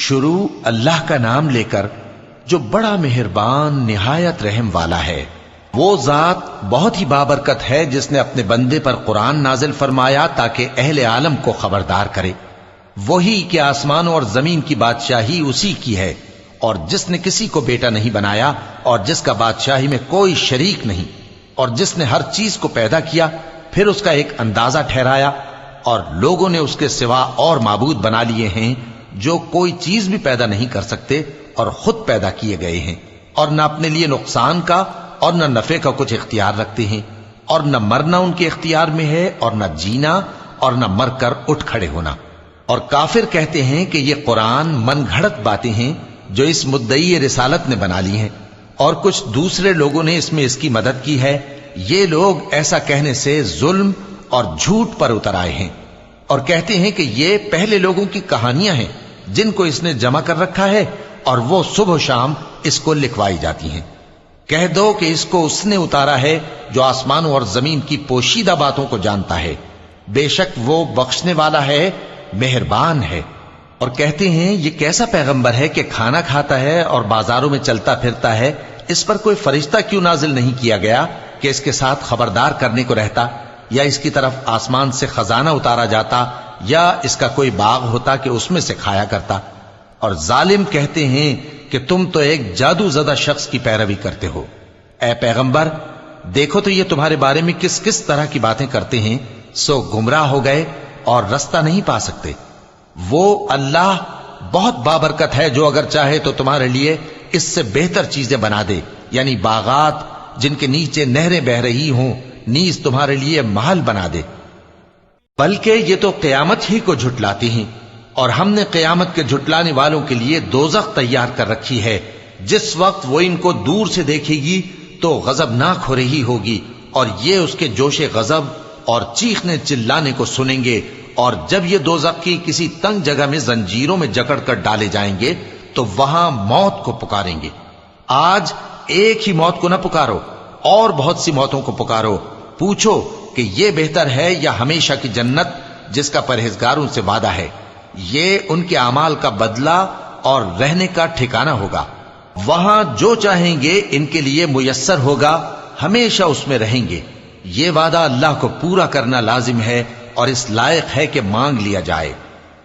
شروع اللہ کا نام لے کر جو بڑا مہربان نہایت رحم والا ہے۔ وہ ذات بہت ہی بابرکت ہے جس نے اپنے بندے پر قرآن نازل فرمایا تاکہ اہل عالم کو خبردار کرے۔ وہی کہ آسمانوں اور زمین کی بادشاہی اسی کی ہے، اور جس نے کسی کو بیٹا نہیں بنایا اور جس کا بادشاہی میں کوئی شریک نہیں، اور جس نے ہر چیز کو پیدا کیا پھر اس کا ایک اندازہ ٹھہرایا، اور لوگوں نے اس کے سوا اور معبود بنا لیے ہیں جو کوئی چیز بھی پیدا نہیں کر سکتے اور خود پیدا کیے گئے ہیں، اور نہ اپنے لیے نقصان کا اور نہ نفع کا کچھ اختیار رکھتے ہیں، اور نہ مرنا ان کے اختیار میں ہے اور نہ جینا اور نہ مر کر اٹھ کھڑے ہونا۔ اور کافر کہتے ہیں کہ یہ قرآن من گھڑت باتیں ہیں جو اس مدعی رسالت نے بنا لی ہیں، اور کچھ دوسرے لوگوں نے اس میں اس کی مدد کی ہے۔ یہ لوگ ایسا کہنے سے ظلم اور جھوٹ پر اتر آئے ہیں، اور کہتے ہیں کہ یہ پہلے لوگوں کی کہانیاں ہیں جن کو اس نے جمع کر رکھا ہے، اور وہ صبح و شام اس کو لکھوائی جاتی ہیں۔ کہہ دو کہ اس کو اس نے اتارا ہے جو آسمانوں اور زمین کی پوشیدہ باتوں کو جانتا ہے، بے شک وہ بخشنے والا ہے، مہربان ہے۔ اور کہتے ہیں یہ کیسا پیغمبر ہے کہ کھانا کھاتا ہے اور بازاروں میں چلتا پھرتا ہے، اس پر کوئی فرشتہ کیوں نازل نہیں کیا گیا کہ اس کے ساتھ خبردار کرنے کو رہتا، یا اس کی طرف آسمان سے خزانہ اتارا جاتا، یا اس کا کوئی باغ ہوتا کہ اس میں سے کھایا کرتا۔ اور ظالم کہتے ہیں کہ تم تو ایک جادو زدہ شخص کی پیروی کرتے ہو۔ اے پیغمبر دیکھو تو یہ تمہارے بارے میں کس کس طرح کی باتیں کرتے ہیں، سو گمراہ ہو گئے اور رستہ نہیں پا سکتے۔ وہ اللہ بہت بابرکت ہے جو اگر چاہے تو تمہارے لیے اس سے بہتر چیزیں بنا دے، یعنی باغات جن کے نیچے نہریں بہ رہی ہوں، نیز تمہارے لیے محل بنا دے۔ بلکہ یہ تو قیامت ہی کو جھٹلاتی ہیں، اور ہم نے قیامت کے جھٹلانے والوں کے لیے دوزخ تیار کر رکھی ہے، جس وقت وہ ان کو دور سے دیکھے گی تو غضبناک ہو رہی ہوگی، اور یہ اس کے جوش غضب اور چیخنے چلانے کو سنیں گے۔ اور جب یہ دوزخ کی کسی تنگ جگہ میں زنجیروں میں جکڑ کر ڈالے جائیں گے تو وہاں موت کو پکاریں گے۔ آج ایک ہی موت کو نہ پکارو، اور بہت سی موتوں کو پکارو، پوچھو کہ یہ بہتر ہے یا ہمیشہ کی جنت جس کا پرہیزگاروں سے وعدہ ہے۔ یہ ان کے اعمال کا بدلہ اور رہنے کا ٹھکانہ ہوگا، وہاں جو چاہیں گے ان کے لیے میسر ہوگا، ہمیشہ اس میں رہیں گے۔ یہ وعدہ اللہ کو پورا کرنا لازم ہے اور اس لائق ہے کہ مانگ لیا جائے۔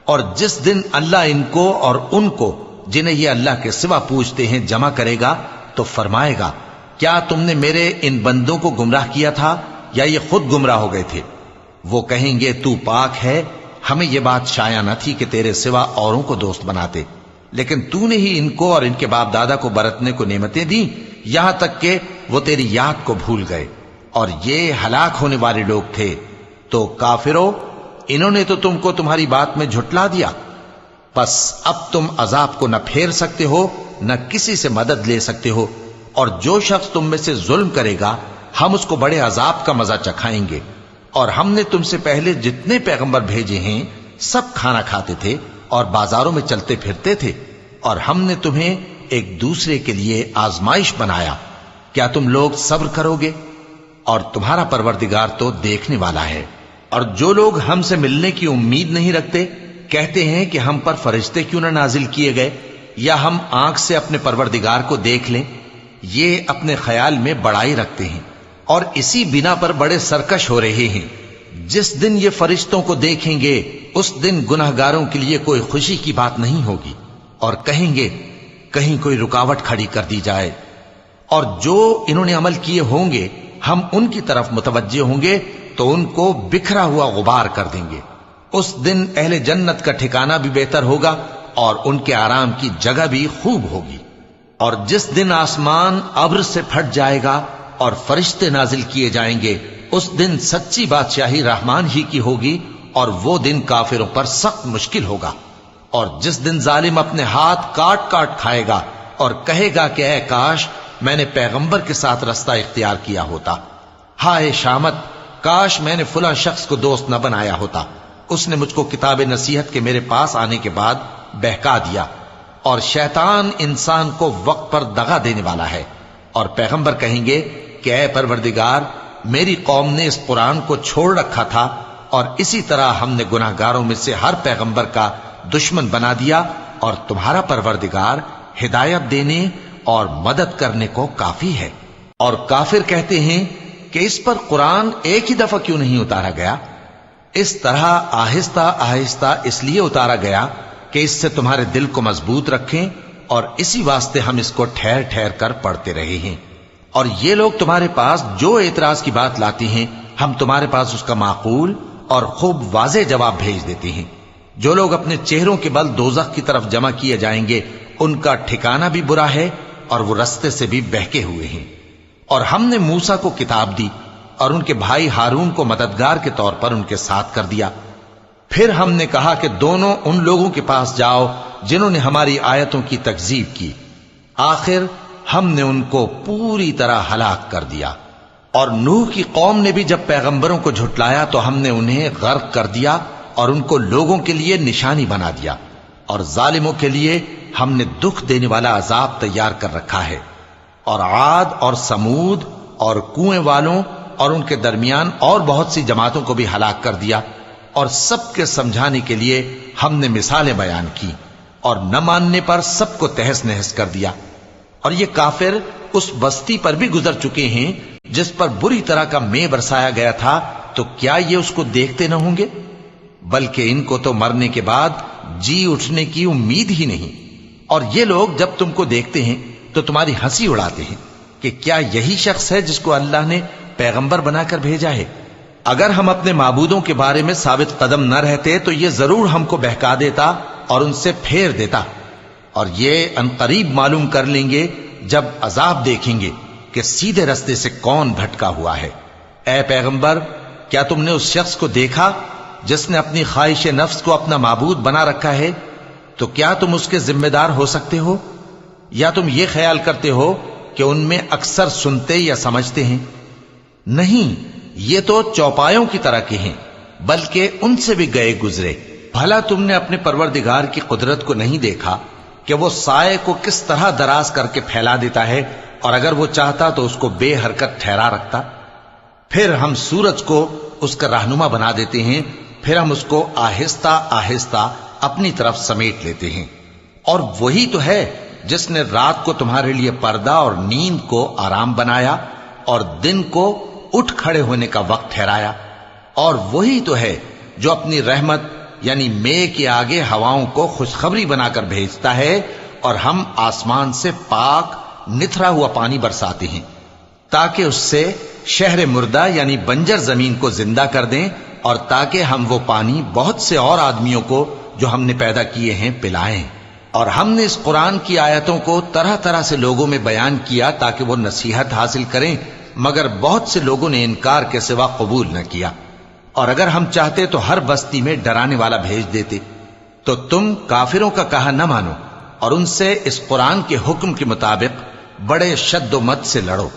اور جس دن اللہ ان کو اور ان کو جنہیں یہ اللہ کے سوا پوچھتے ہیں جمع کرے گا تو فرمائے گا، کیا تم نے میرے ان بندوں کو گمراہ کیا تھا یا یہ خود گمراہ ہو گئے تھے؟ وہ کہیں گے تو پاک ہے، ہمیں یہ بات شایع نہ تھی کہ تیرے سوا اوروں کو دوست بناتے، لیکن تو نے ہی ان کو اور ان کے باپ دادا کو برتنے کو نعمتیں دیں، یہاں تک کہ وہ تیری یاد کو بھول گئے، اور یہ ہلاک ہونے والے لوگ تھے۔ تو کافرو، انہوں نے تو تم کو تمہاری بات میں جھٹلا دیا، پس اب تم عذاب کو نہ پھیر سکتے ہو نہ کسی سے مدد لے سکتے ہو، اور جو شخص تم میں سے ظلم کرے گا ہم اس کو بڑے عذاب کا مزہ چکھائیں گے۔ اور ہم نے تم سے پہلے جتنے پیغمبر بھیجے ہیں سب کھانا کھاتے تھے اور بازاروں میں چلتے پھرتے تھے، اور ہم نے تمہیں ایک دوسرے کے لیے آزمائش بنایا، کیا تم لوگ صبر کرو گے؟ اور تمہارا پروردگار تو دیکھنے والا ہے۔ اور جو لوگ ہم سے ملنے کی امید نہیں رکھتے کہتے ہیں کہ ہم پر فرشتے کیوں نہ نازل کیے گئے، یا ہم آنکھ سے اپنے پروردگار کو دیکھ لیں۔ یہ اپنے خیال میں بڑائی رکھتے ہیں اور اسی بنا پر بڑے سرکش ہو رہے ہیں۔ جس دن یہ فرشتوں کو دیکھیں گے اس دن گناہگاروں کے لیے کوئی خوشی کی بات نہیں ہوگی، اور کہیں گے کہیں کوئی رکاوٹ کھڑی کر دی جائے۔ اور جو انہوں نے عمل کیے ہوں گے ہم ان کی طرف متوجہ ہوں گے تو ان کو بکھرا ہوا غبار کر دیں گے۔ اس دن اہل جنت کا ٹھکانہ بھی بہتر ہوگا اور ان کے آرام کی جگہ بھی خوب ہوگی۔ اور جس دن آسمان ابر سے پھٹ جائے گا اور فرشتے نازل کیے جائیں گے اس دن سچی بادشاہی رحمان ہی کی ہوگی، اور وہ دن کافروں پر سخت مشکل ہوگا۔ اور جس دن ظالم اپنے ہاتھ کاٹ کاٹ کھائے گا اور کہے گا کہ اے کاش میں نے پیغمبر کے ساتھ رستہ اختیار کیا ہوتا، ہائے شامت کاش میں نے فلاں شخص کو دوست نہ بنایا ہوتا، اس نے مجھ کو کتاب نصیحت کے میرے پاس آنے کے بعد بہکا دیا۔ اور شیطان انسان کو وقت پر دغا دینے والا ہے۔ اور پیغمبر کہیں گے کہ اے پروردگار میری قوم نے اس قرآن کو چھوڑ رکھا تھا، اور اسی طرح ہم نے گناہگاروں میں سے ہر پیغمبر کا دشمن بنا دیا اور تمہارا پروردگار ہدایت دینے اور مدد کرنے کو کافی ہے۔ اور کافر کہتے ہیں کہ اس پر قرآن ایک ہی دفعہ کیوں نہیں اتارا گیا؟ اس طرح آہستہ آہستہ اس لیے اتارا گیا کہ اس سے تمہارے دل کو مضبوط رکھیں، اور اسی واسطے ہم اس کو ٹھہر ٹھہر کر پڑھتے رہے ہیں۔ اور یہ لوگ تمہارے پاس جو اعتراض کی بات لاتی ہیں، ہم تمہارے پاس اس کا معقول اور خوب واضح جواب بھیج دیتے ہیں۔ جو لوگ اپنے چہروں کے بل دوزخ کی طرف جمع کیے جائیں گے، ان کا ٹھکانہ بھی برا ہے اور وہ رستے سے بھی بہکے ہوئے ہیں۔ اور ہم نے موسیٰ کو کتاب دی اور ان کے بھائی ہارون کو مددگار کے طور پر ان کے ساتھ کر دیا۔ پھر ہم نے کہا کہ دونوں ان لوگوں کے پاس جاؤ جنہوں نے ہماری آیتوں کی تکذیب کی، آخر ہم نے ان کو پوری طرح ہلاک کر دیا۔ اور نوح کی قوم نے بھی جب پیغمبروں کو جھٹلایا تو ہم نے انہیں غرق کر دیا اور ان کو لوگوں کے لیے نشانی بنا دیا، اور ظالموں کے لیے ہم نے دکھ دینے والا عذاب تیار کر رکھا ہے۔ اور عاد اور سمود اور کنویں والوں اور ان کے درمیان اور بہت سی جماعتوں کو بھی ہلاک کر دیا، اور سب کے سمجھانے کے لیے ہم نے مثالیں بیان کی، اور نہ ماننے پر سب کو تہس نہس کر دیا۔ اور یہ کافر اس بستی پر بھی گزر چکے ہیں جس پر بری طرح کا مے برسایا گیا تھا، تو کیا یہ اس کو دیکھتے نہ ہوں گے؟ بلکہ ان کو تو مرنے کے بعد جی اٹھنے کی امید ہی نہیں۔ اور یہ لوگ جب تم کو دیکھتے ہیں تو تمہاری ہنسی اڑاتے ہیں کہ کیا یہی شخص ہے جس کو اللہ نے پیغمبر بنا کر بھیجا ہے؟ اگر ہم اپنے معبودوں کے بارے میں ثابت قدم نہ رہتے تو یہ ضرور ہم کو بہکا دیتا اور ان سے پھیر دیتا، اور یہ انقریب معلوم کر لیں گے جب عذاب دیکھیں گے کہ سیدھے رستے سے کون بھٹکا ہوا ہے۔ اے پیغمبر، کیا تم نے اس شخص کو دیکھا جس نے اپنی خواہش نفس کو اپنا معبود بنا رکھا ہے؟ تو کیا تم اس کے ذمہ دار ہو سکتے ہو؟ یا تم یہ خیال کرتے ہو کہ ان میں اکثر سنتے یا سمجھتے ہیں؟ نہیں، یہ تو چوپایوں کی طرح کے ہیں، بلکہ ان سے بھی گئے گزرے۔ بھلا تم نے اپنے پروردگار کی قدرت کو نہیں دیکھا کہ وہ سائے کو کس طرح دراز کر کے پھیلا دیتا ہے، اور اگر وہ چاہتا تو اس کو بے حرکت ٹھہرا رکھتا؟ پھر ہم سورج کو اس کا رہنما بنا دیتے ہیں، پھر ہم اس کو آہستہ آہستہ اپنی طرف سمیٹ لیتے ہیں۔ اور وہی تو ہے جس نے رات کو تمہارے لیے پردہ اور نیند کو آرام بنایا اور دن کو اٹھ کھڑے ہونے کا وقت ٹھہرایا۔ اور وہی تو ہے جو اپنی رحمت یعنی مے کے آگے ہواؤں کو خوشخبری بنا کر بھیجتا ہے، اور ہم آسمان سے پاک نتھرا ہوا پانی برساتے ہیں تاکہ اس سے شہر مردہ یعنی بنجر زمین کو زندہ کر دیں، اور تاکہ ہم وہ پانی بہت سے اور آدمیوں کو جو ہم نے پیدا کیے ہیں پلائیں۔ اور ہم نے اس قرآن کی آیتوں کو طرح طرح سے لوگوں میں بیان کیا تاکہ وہ نصیحت حاصل کریں، مگر بہت سے لوگوں نے انکار کے سوا قبول نہ کیا۔ اور اگر ہم چاہتے تو ہر بستی میں ڈرانے والا بھیج دیتے۔ تو تم کافروں کا کہا نہ مانو اور ان سے اس قرآن کے حکم کے مطابق بڑے شد و مت سے لڑو۔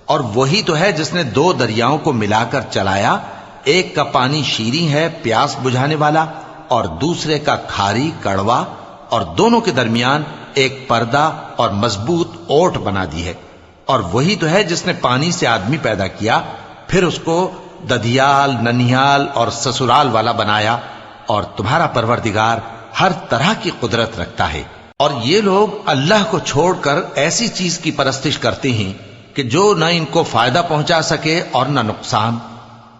اور وہی تو ہے جس نے دو دریاؤں کو ملا کر چلایا، ایک کا پانی شیریں ہے پیاس بجھانے والا، اور دوسرے کا کھاری کڑوا، اور دونوں کے درمیان ایک پردہ اور مضبوط اوٹ بنا دی ہے۔ اور وہی تو ہے جس نے پانی سے آدمی پیدا کیا، پھر اس کو ددھیال، ننھیال اور سسرال والا بنایا، اور تمہارا پروردگار ہر طرح کی قدرت رکھتا ہے۔ اور یہ لوگ اللہ کو چھوڑ کر ایسی چیز کی پرستش کرتے ہیں کہ جو نہ ان کو فائدہ پہنچا سکے اور نہ نقصان،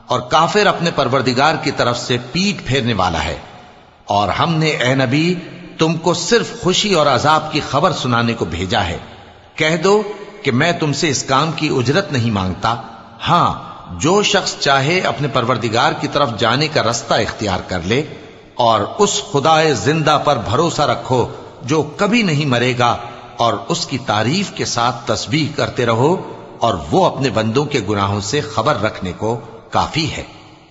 اور کافر اپنے پروردگار کی طرف سے پیٹ پھیرنے والا ہے۔ اور ہم نے اے نبی تم کو صرف خوشی اور عذاب کی خبر سنانے کو بھیجا ہے۔ کہہ دو کہ میں تم سے اس کام کی اجرت نہیں مانگتا، ہاں جو شخص چاہے اپنے پروردگار کی طرف جانے کا رستہ اختیار کر لے، اور اس خدائے زندہ پر بھروسہ رکھو جو کبھی نہیں مرے گا، اور اس کی تعریف کے ساتھ تسبیح کرتے رہو، اور وہ اپنے بندوں کے گناہوں سے خبر رکھنے کو کافی ہے۔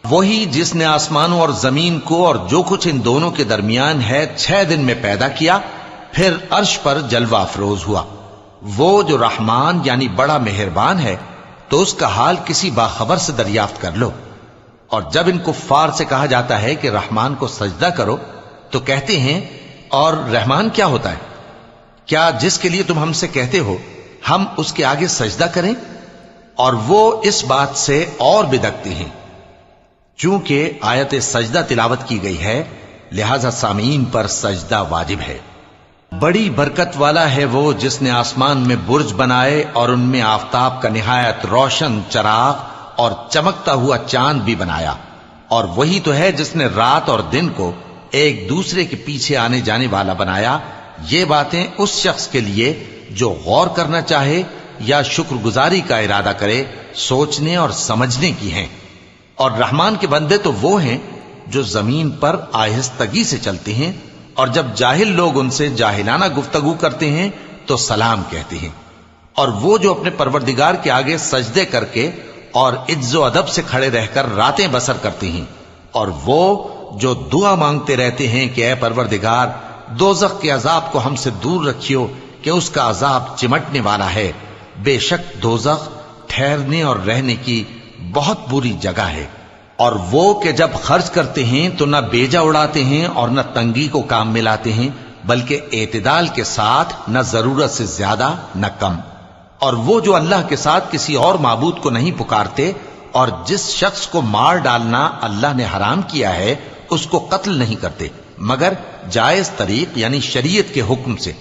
وہی جس نے آسمانوں اور زمین کو اور جو کچھ ان دونوں کے درمیان ہے 6 دن میں پیدا کیا، پھر عرش پر جلوہ افروز ہوا۔ وہ جو رحمان یعنی بڑا مہربان ہے، تو اس کا حال کسی باخبر سے دریافت کر لو۔ اور جب ان کفار سے کہا جاتا ہے کہ رحمان کو سجدہ کرو، تو کہتے ہیں اور رحمان کیا ہوتا ہے؟ کیا جس کے لیے تم ہم سے کہتے ہو ہم اس کے آگے سجدہ کریں؟ اور وہ اس بات سے اور بدکتے ہیں۔ چونکہ آیت سجدہ تلاوت کی گئی ہے، لہذا سامعین پر سجدہ واجب ہے۔ بڑی برکت والا ہے وہ جس نے آسمان میں برج بنائے اور ان میں آفتاب کا نہایت روشن چراغ اور چمکتا ہوا چاند بھی بنایا، اور وہی تو ہے جس نے رات اور دن کو ایک دوسرے کے پیچھے آنے جانے والا بنایا۔ یہ باتیں اس شخص کے لیے جو غور کرنا چاہے یا شکر گزاری کا ارادہ کرے سوچنے اور سمجھنے کی ہیں۔ اور رحمان کے بندے تو وہ ہیں جو زمین پر آہستگی سے چلتے ہیں، اور جب جاہل لوگ ان سے جاہلانہ گفتگو کرتے ہیں تو سلام کہتے ہیں۔ اور وہ جو اپنے پروردگار کے آگے سجدے کر کے اور عز و ادب سے کھڑے رہ کر راتیں بسر کرتے ہیں، اور وہ جو دعا مانگتے رہتے ہیں کہ اے پروردگار دوزخ کے عذاب کو ہم سے دور رکھیو کہ اس کا عذاب چمٹنے والا ہے۔ بے شک دوزخ ٹھہرنے اور رہنے کی بہت بری جگہ ہے۔ اور وہ کہ جب خرچ کرتے ہیں تو نہ بیجا اڑاتے ہیں اور نہ تنگی کو کام میں لاتے ہیں، بلکہ اعتدال کے ساتھ، نہ ضرورت سے زیادہ نہ کم۔ اور وہ جو اللہ کے ساتھ کسی اور معبود کو نہیں پکارتے، اور جس شخص کو مار ڈالنا اللہ نے حرام کیا ہے اس کو قتل نہیں کرتے مگر جائز طریق یعنی شریعت کے حکم سے،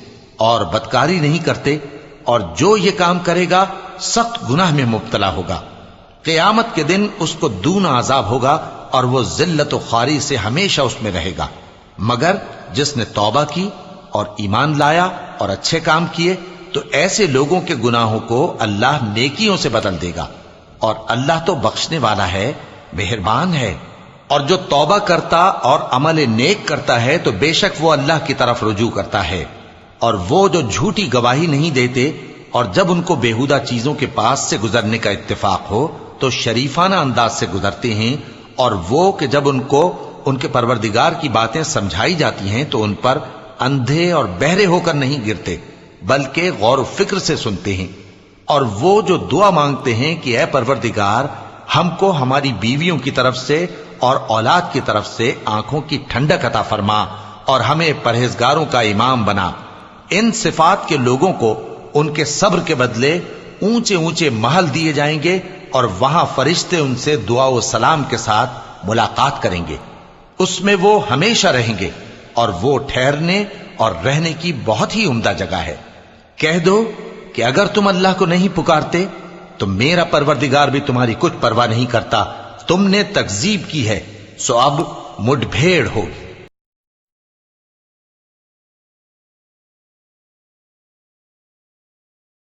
اور بدکاری نہیں کرتے، اور جو یہ کام کرے گا سخت گناہ میں مبتلا ہوگا۔ قیامت کے دن اس کو دونا عذاب ہوگا اور وہ ذلت و خواری سے ہمیشہ اس میں رہے گا، مگر جس نے توبہ کی اور ایمان لایا اور اچھے کام کیے تو ایسے لوگوں کے گناہوں کو اللہ نیکیوں سے بدل دے گا، اور اللہ تو بخشنے والا ہے، مہربان ہے۔ اور جو توبہ کرتا اور عمل نیک کرتا ہے تو بے شک وہ اللہ کی طرف رجوع کرتا ہے۔ اور وہ جو جھوٹی گواہی نہیں دیتے اور جب ان کو بیہودہ چیزوں کے پاس سے گزرنے کا اتفاق ہو تو شریفانہ انداز سے گزرتے ہیں، اور وہ کہ جب ان کو ان کے پروردگار کی باتیں سمجھائی جاتی ہیں تو ان پر اندھے اور بہرے ہو کر نہیں گرتے بلکہ غور و فکر سے سنتے ہیں۔ اور وہ جو دعا مانگتے ہیں کہ اے پروردگار ہم کو ہماری بیویوں کی طرف سے اور اولاد کی طرف سے آنکھوں کی ٹھنڈک عطا فرما اور ہمیں پرہیزگاروں کا امام بنا، ان صفات کے لوگوں کو ان کے صبر کے بدلے اونچے اونچے محل دیے جائیں گے، اور وہاں فرشتے ان سے دعا و سلام کے ساتھ ملاقات کریں گے، اس میں وہ ہمیشہ رہیں گے، اور وہ ٹھہرنے اور رہنے کی بہت ہی عمدہ جگہ ہے۔ کہہ دو کہ اگر تم اللہ کو نہیں پکارتے تو میرا پروردگار بھی تمہاری کچھ پرواہ نہیں کرتا، تم نے تکذیب کی ہے سو اب مڈ بھیڑ ہوگی۔